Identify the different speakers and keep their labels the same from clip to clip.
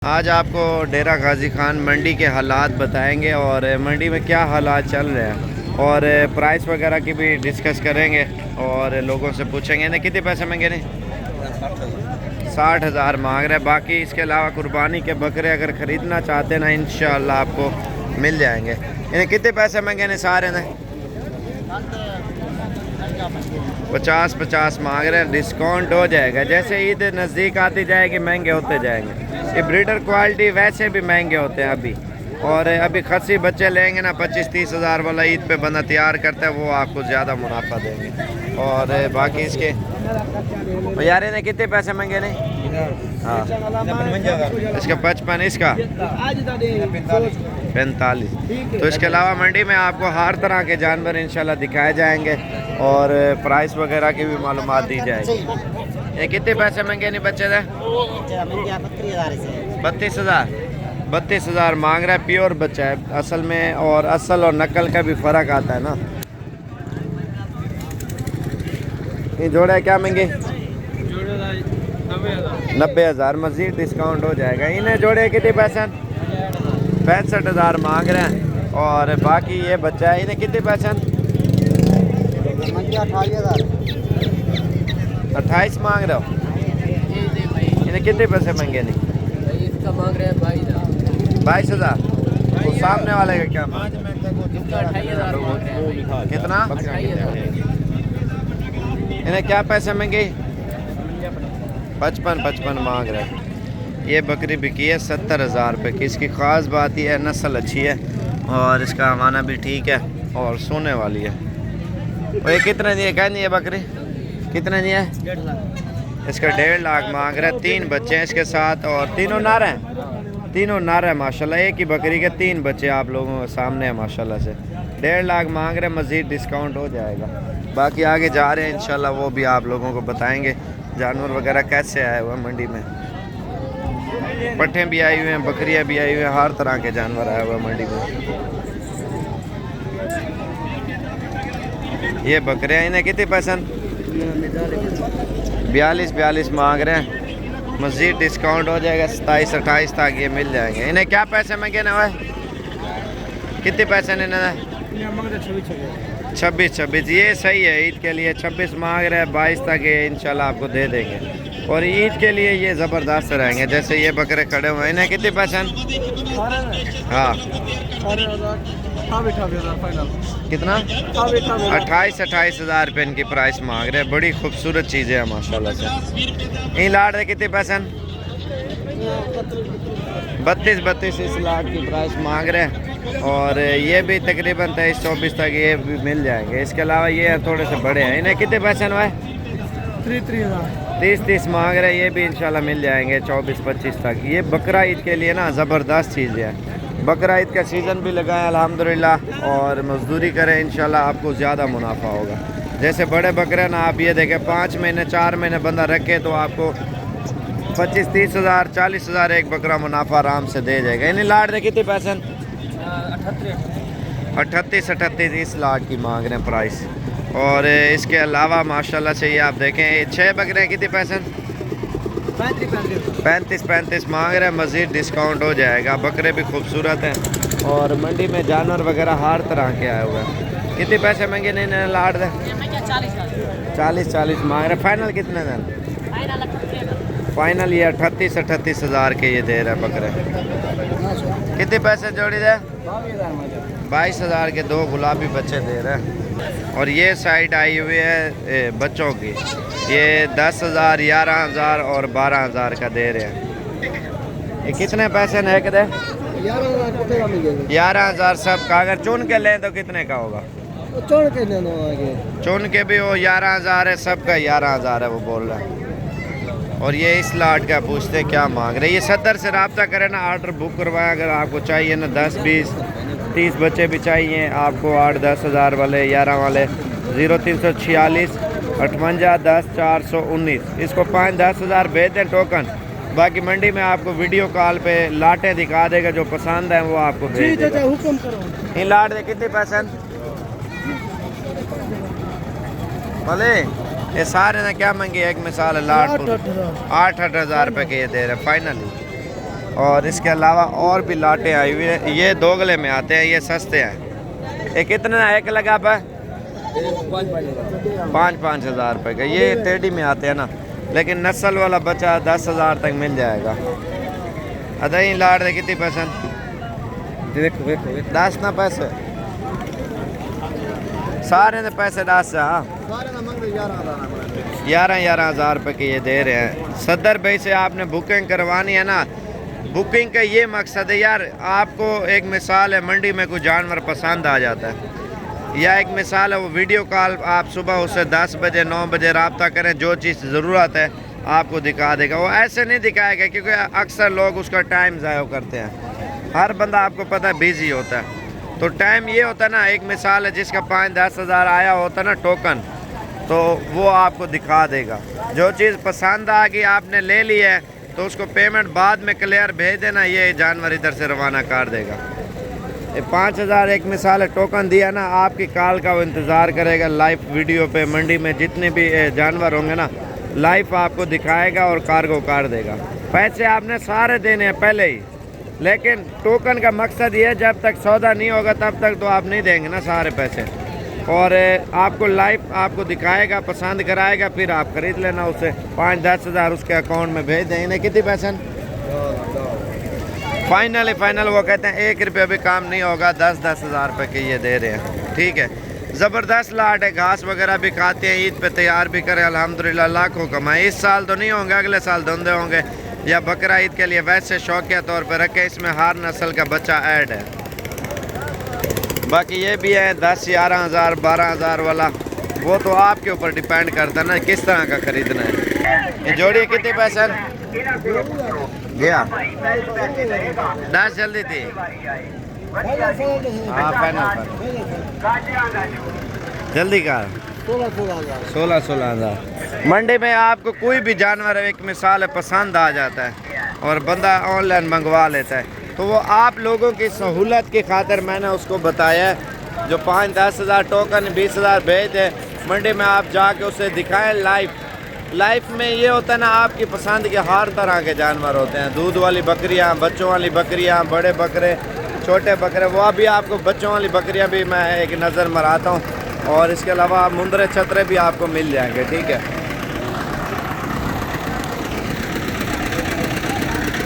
Speaker 1: आज आपको डेरा गाजी खान मंडी के हालात बताएंगे और मंडी में क्या हालात चल रहे हैं और प्राइस वगैरह की भी डिस्कस करेंगे और लोगों से पूछेंगे ना कितने पैसे मांगे नहीं। 60,000 मांग रहे हैं। बाकी इसके अलावा कुर्बानी के बकरे अगर ख़रीदना चाहते हैं ना इंशाल्लाह आपको मिल जाएंगे। इन्हें कितने पैसे मांगे ने सारे ने 50-50 मांग रहे हैं। डिस्काउंट हो जाएगा जैसे ईद नज़दीक आती जाएगी महंगे होते जाएंगे। ये ब्रीडर क्वालिटी वैसे भी महंगे होते हैं अभी, और अभी खस्सी बच्चे लेंगे ना 25-30 हज़ार वाला ईद पे बंदा तैयार करता है वो आपको ज़्यादा मुनाफा देंगे। और बाकी इसके यार इन्हें कितने पैसे मांगे नहीं। हाँ इसका 55, इसका 45। तो इसके अलावा मंडी में आपको हर तरह के जानवर इंशाल्लाह दिखाए जाएंगे और प्राइस वगैरह की भी मालूमात दी जाएगी। ये कितने पैसे मांगे नहीं बच्चे थे 32,000 मांग रहा है। प्योर बच्चा है असल में, और असल और नकल का भी फ़र्क आता है ना। ये जोड़ा है क्या मांगे 90,000। मज़ीद डिस्काउंट हो जाएगा। इन्हें जोड़े कितने पैसे 65,000 मांग रहे हैं। और बाकी ये बच्चा है इन्हें कितने पैसे 28 मांग रहे हो। इन्हें कितने पैसे मांगे नहीं
Speaker 2: इसका मांग रहे हैं
Speaker 1: 22,000। तो सामने वाले का क्या मांग कितना इन्हें क्या पैसे मांगे 55 मांग रहे हैं। ये बकरी बिकी है 70,000 रुपये की। इसकी ख़ास बात यह है नस्ल अच्छी है और इसका अमाना भी ठीक है और सोने वाली है। और ये कितने दिए कह नहीं है बकरी कितने दिए इसका 1.5 लाख मांग रहा है। 3 बच्चे हैं इसके साथ और तीनों नर हैं। तीनों नर है माशाल्लाह। एक ही बकरी के 3 बच्चे आप लोगों के सामने हैं माशाल्लाह से। 1.5 लाख मांग रहे हैं। मज़ीद डिस्काउंट हो जाएगा। बाकी आगे जा रहे हैं इंशाल्लाह वो भी आप लोगों को बताएंगे जानवर वगैरह कैसे आए हुए हैं मंडी में। पट्ठे भी आई हुए हैं, बकरियां भी आई हुई हैं, हर तरह के जानवर आए हुए हैं मंडी में। ये बकरियां इन्हें कितने पैसे 42 मांग रहे हैं। मज़ीद डिस्काउंट हो जाएगा 27-28 तक ये मिल जाएंगे। इन्हें क्या पैसे मांगे ना भाई कितने पैसे ने 26। ये सही है ईद के लिए 26 मांग रहे हैं। 22 तक ये इंशाल्लाह आपको दे देंगे और ईद के लिए ये ज़बरदस्त रहेंगे। जैसे ये बकरे खड़े हुए हैं इन्हें कितने पैसे हाँ कितना 28 हज़ार रुपये इनकी प्राइस मांग रहे हैं। बड़ी खूबसूरत चीज़ें हैं माशाल्लाह से। इन लाड़ कितने पैसे 32 इस लाख की प्राइस मांग रहे हैं। और ये भी तकरीबन 23-24 तक ये भी मिल जाएंगे। इसके अलावा ये थोड़े से बड़े हैं। इन्हें कितने पैसे भाई 30 मांग रहे हैं। ये भी इंशाल्लाह मिल जाएंगे 24-25 तक। ये बकरा ईद के लिए ना ज़बरदस्त चीज़ें हैं। बकरा ईद का सीज़न भी लगाएं अल्हम्दुलिल्लाह और मज़दूरी करें इंशाल्लाह आपको ज़्यादा मुनाफा होगा। जैसे बड़े बकरे ना आप ये देखें 5 महीने 4 महीने बंदा रखे तो आपको 25-30 हज़ार 40 हज़ार एक बकरा मुनाफा आराम से दे जाएगा। इन्हें लाट दे कितने पैसे 38 इस लाट की मांग रहे हैं प्राइस। और इसके अलावा माशाल्लाह से ये आप देखें 6 बकरे कितने पैसे 35 मांग रहे हैं। मज़ीद डिस्काउंट हो जाएगा। बकरे भी खूबसूरत हैं और मंडी में जानवर वगैरह हर तरह के आए हुए हैं। कितने पैसे मांगे नहीं लाट दे 40 मांग रहे। फाइनल कितने दिन फाइनल ये 38 हज़ार के ये दे रहे हैं बकरे। कितने पैसे जोड़ी दे 22,000 के 2 गुलाबी बच्चे दे रहे हैं। और ये साइड आई हुई है बच्चों की। ये 10,000 11,000 और 12,000 का दे रहे हैं। ये कितने पैसे ने दे 11,000 सब का। अगर चुन के लें तो कितने का होगा चुन के भी वो 11,000 है। सब का 11,000 है वो बोल रहा है। और ये इस लाट का पूछते क्या मांग रहे। ये सदर से रब्ता करें ना ऑर्डर बुक करवाएं। अगर आपको चाहिए ना 10-20-30 बच्चे भी चाहिए आपको 8-10 हज़ार वाले 11 वाले 0346 58 10 419 इसको 5-10 हज़ार भेज दें टोकन। बाकी मंडी में आपको वीडियो कॉल पे लाटें दिखा देगा जो पसंद है वो आपको भेज देगा।
Speaker 2: हुक्म करो।
Speaker 1: इन लाट दे कितने पैसे भले ये सारे ने क्या मांगे। एक मिसाल है लाट 8-8 हज़ार रुपये के ये दे रहे फाइनली। और इसके अलावा और भी लाटें आई हुई है। ये दोगले में आते हैं, ये सस्ते हैं। ये कितना एक लगा पे? 5-5 हज़ार रुपये का। ये टेढ़ी में आते हैं ना, लेकिन नस्ल वाला बच्चा 10 हज़ार तक मिल जाएगा। अदई लाट दे कितनी पसंद?
Speaker 2: देखो देखो
Speaker 1: 10 ना पैसे सारे ने पैसे 10 हाँ 11 हज़ार रुपये के ये दे रहे हैं। सदर भाई से आपने बुकिंग करवानी है ना, बुकिंग का ये मकसद है यार, आपको एक मिसाल है, मंडी में कोई जानवर पसंद आ जाता है, या एक मिसाल है वो वीडियो कॉल आप सुबह उससे 10 बजे 9 बजे रब्ता करें, जो चीज़ ज़रूरत है आपको दिखा देगा। वो ऐसे नहीं दिखाएगा क्योंकि अक्सर लोग उसका टाइम ज़ाया करते हैं। हर बंदा आपको पता है बिज़ी होता है, तो टाइम ये होता है ना, एक मिसाल है जिसका 5-10 हज़ार आया होता है ना टोकन, तो वो आपको दिखा देगा। जो चीज़ पसंद आ गई आपने ले ली है तो उसको पेमेंट बाद में क्लियर भेज देना, ये जानवर इधर से रवाना कर देगा। ये 5 हज़ार एक मिसाल है टोकन दिया ना, आपकी कॉल का वो इंतज़ार करेगा। लाइव वीडियो पे मंडी में जितने भी जानवर होंगे ना लाइव आपको दिखाएगा और कार्गो कर देगा। पैसे आपने सारे देने हैं पहले ही, लेकिन टोकन का मकसद ये है जब तक सौदा नहीं होगा तब तक तो आप नहीं देंगे ना सारे पैसे, और आपको लाइव आपको दिखाएगा, पसंद कराएगा, फिर आप खरीद लेना उसे। 5-10 हज़ार उसके अकाउंट में भेज देंगे। कितनी पैसे फाइनल वो कहते हैं 1 रुपये भी काम नहीं होगा, 10-10 हज़ार रुपये के ये दे रहे हैं। ठीक है, ज़बरदस्त लाट है, घास वगैरह भी खाते हैं, ईद पे तैयार भी करें, अल्हम्दुलिल्लाह लाखों कमाए। इस साल तो नहीं होंगे, अगले साल धंधे होंगे या बकरा ईद के लिए वैसे शौकिया तौर पर रखे। इसमें हर नस्ल का बच्चा ऐड है। बाकी ये भी है 10-11 हज़ार 12 हज़ार वाला, वो तो आपके ऊपर डिपेंड करता है ना किस तरह का खरीदना है। ये जोड़ी कितने पैसे गया? 10 जल्दी थी। हाँ फाइनल जल्दी का 16 हज़ार। मंडी में आपको कोई भी जानवर एक मिसाल है पसंद आ जाता है और बंदा ऑनलाइन मंगवा लेता है, तो वो आप लोगों की सहूलत की खातिर मैंने उसको बताया है। जो 5-10 हज़ार टोकन 20 हज़ार भेज दे, मंडी में आप जाके उसे दिखाएं लाइफ में। ये होता है ना, आपकी पसंद के हर तरह के जानवर होते हैं, दूध वाली बकरियां, बच्चों वाली बकरियां, बड़े बकरे, छोटे बकरे, वो अभी आपको बच्चों वाली बकरियां भी मैं एक नज़र मराता हूँ, और इसके अलावा मुंदरे छतरे भी आपको मिल जाएंगे। ठीक है,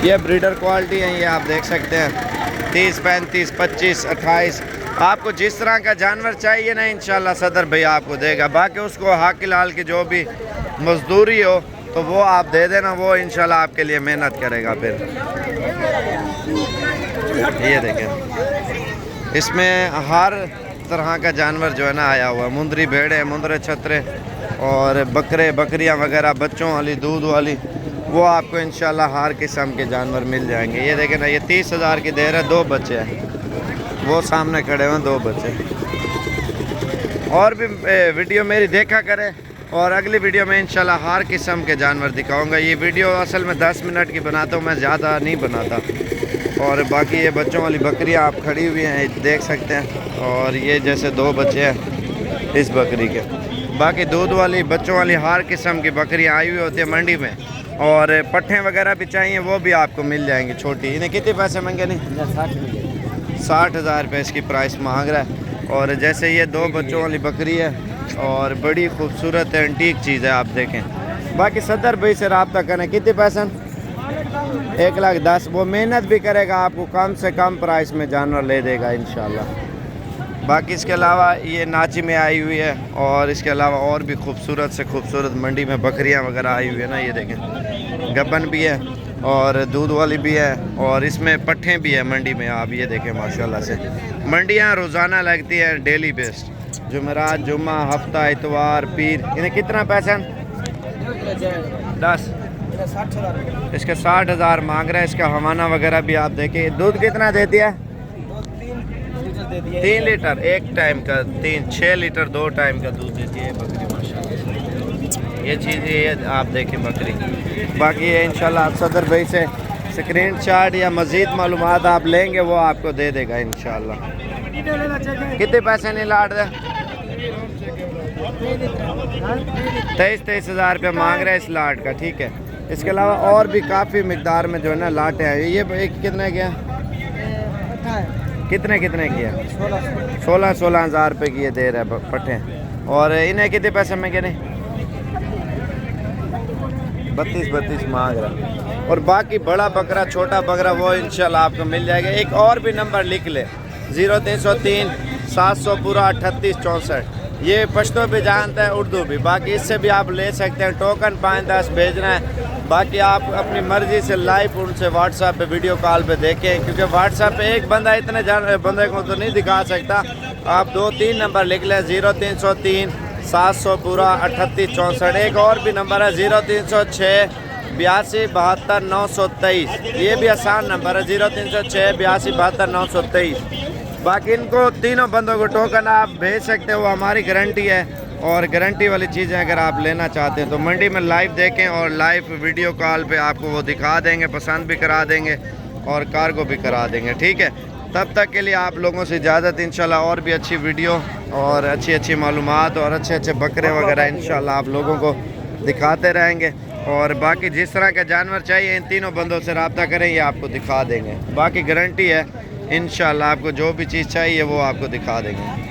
Speaker 1: ये ब्रीडर क्वालिटी है, ये आप देख सकते हैं 30, 35, 25, 28, आपको जिस तरह का जानवर चाहिए ना इंशाल्लाह सदर भैया आपको देगा। बाकी उसको हाकिल हाल की जो भी मजदूरी हो तो वो आप दे देना, वो इंशाल्लाह आपके लिए मेहनत करेगा। फिर ये देखें, इसमें हर तरह का जानवर जो है ना आया हुआ है, मुंदरी भेड़े, मुंदरे छतरे और बकरे बकरियां वगैरह, बच्चों वाली, दूध वाली, वो आपको इंशाल्लाह हर किस्म के जानवर मिल जाएंगे। ये देखें ना, ये 30 हज़ार की दे रहा है, 2 बच्चे हैं, वो सामने खड़े हुए 2 बच्चे। और भी वीडियो मेरी देखा करें, और अगली वीडियो में इंशाल्लाह हर किस्म के जानवर दिखाऊंगा। ये वीडियो असल में 10 मिनट की बनाता हूँ मैं, ज़्यादा नहीं बनाता। और बाकी ये बच्चों वाली बकरियाँ आप खड़ी हुई हैं, देख सकते हैं, और ये जैसे 2 बच्चे हैं इस बकरी के। बाकी दूध वाली, बच्चों वाली हर किस्म की बकरियाँ आई हुई होती है मंडी में, और पट्ठे वगैरह भी चाहिए वो भी आपको मिल जाएंगी छोटी। इन्हें कितने पैसे मांगे? नहीं 60 हज़ार रुपये इसकी प्राइस मांग रहा है। और जैसे ये 2 बच्चों वाली बकरी है और बड़ी खूबसूरत है, एंटीक चीज़ है, आप देखें। बाकी सदर भाई से रब्ता करें। कितने पैसे? 1,10,000। वो मेहनत भी करेगा, आपको कम से कम प्राइस में जानवर ले देगा इंशाल्लाह। बाकी इसके अलावा ये नाची में आई हुई है, और इसके अलावा और भी खूबसूरत से खूबसूरत मंडी में बकरियां वगैरह आई हुई है ना, ये देखें, गबन भी है और दूध वाली भी है, और इसमें पट्ठे भी है मंडी में। आप ये देखें माशाल्लाह से मंडियां रोज़ाना लगती है, डेली बेस्ड, जुमेरात, जुम्मा, हफ्ता, इतवार, पीर। इन्हें कितना पैसा? 10। इसके 60 हज़ार मांग रहा है। इसका हवाना वगैरह भी आप देखें। दूध कितना देती है? 3 लीटर एक टाइम का, 6 लीटर 2 टाइम का दूध देती है बकरी माशाल्लाह। ये चीज़ ये आप देखें बकरी। बाकी ये इंशाल्लाह आप सदर भाई से स्क्रीनशॉट या मज़ीद मालूमात आप लेंगे, वो आपको दे देगा इंशाल्लाह। कितने पैसे नहीं लाट दे? 23 हज़ार रुपये मांग रहे हैं इस लाट का। ठीक है, इसके अलावा और भी काफ़ी मिकदार में जो है ना लाटे हैं। ये एक कितने के हैं? कितने कितने की है? 16 हज़ार रुपये की ये दे रहा है पट्टे। और इन्हें कितने पैसे में गिने? 32 मांग रहा। और बाकी बड़ा बकरा छोटा बकरा वो इंशाल्लाह आपको मिल जाएगा। एक और भी नंबर लिख ले, 0303 700 पूरा 38 64। ये पश्तो भी जानता है, उर्दू भी। बाकी इससे भी आप ले सकते हैं। टोकन 5-10 भेजना है। बाकी आप अपनी मर्ज़ी से लाइव उनसे व्हाट्सएप पे वीडियो कॉल पे देखें, क्योंकि व्हाट्सएप पे एक बंदा इतने बंदे को तो नहीं दिखा सकता। आप 2-3 नंबर लिख लें, 0303 700 पूरा 38 64। एक और भी नंबर है 0306 82 72 923। ये भी आसान नंबर है, 0306 82 72 923। बाकी इनको तीनों बंदों को टोकन आप भेज सकते हो, वो हमारी गारंटी है। और गारंटी वाली चीज़ें अगर आप लेना चाहते हैं तो मंडी में लाइव देखें और लाइव वीडियो कॉल पे आपको वो दिखा देंगे, पसंद भी करा देंगे और कार्गो भी करा देंगे। ठीक है, तब तक के लिए आप लोगों से इजाज़त। इंशाल्लाह और भी अच्छी वीडियो और अच्छी मालूमात और अच्छे बकरे वगैरह इंशाल्लाह आप लोगों को दिखाते रहेंगे। और बाकी जिस तरह के जानवर चाहिए इन तीनों बंदों से रब्ता करें, ये आपको दिखा देंगे। बाकी गारंटी है इंशाल्लाह, आपको जो भी चीज़ चाहिए वो आपको दिखा देंगे।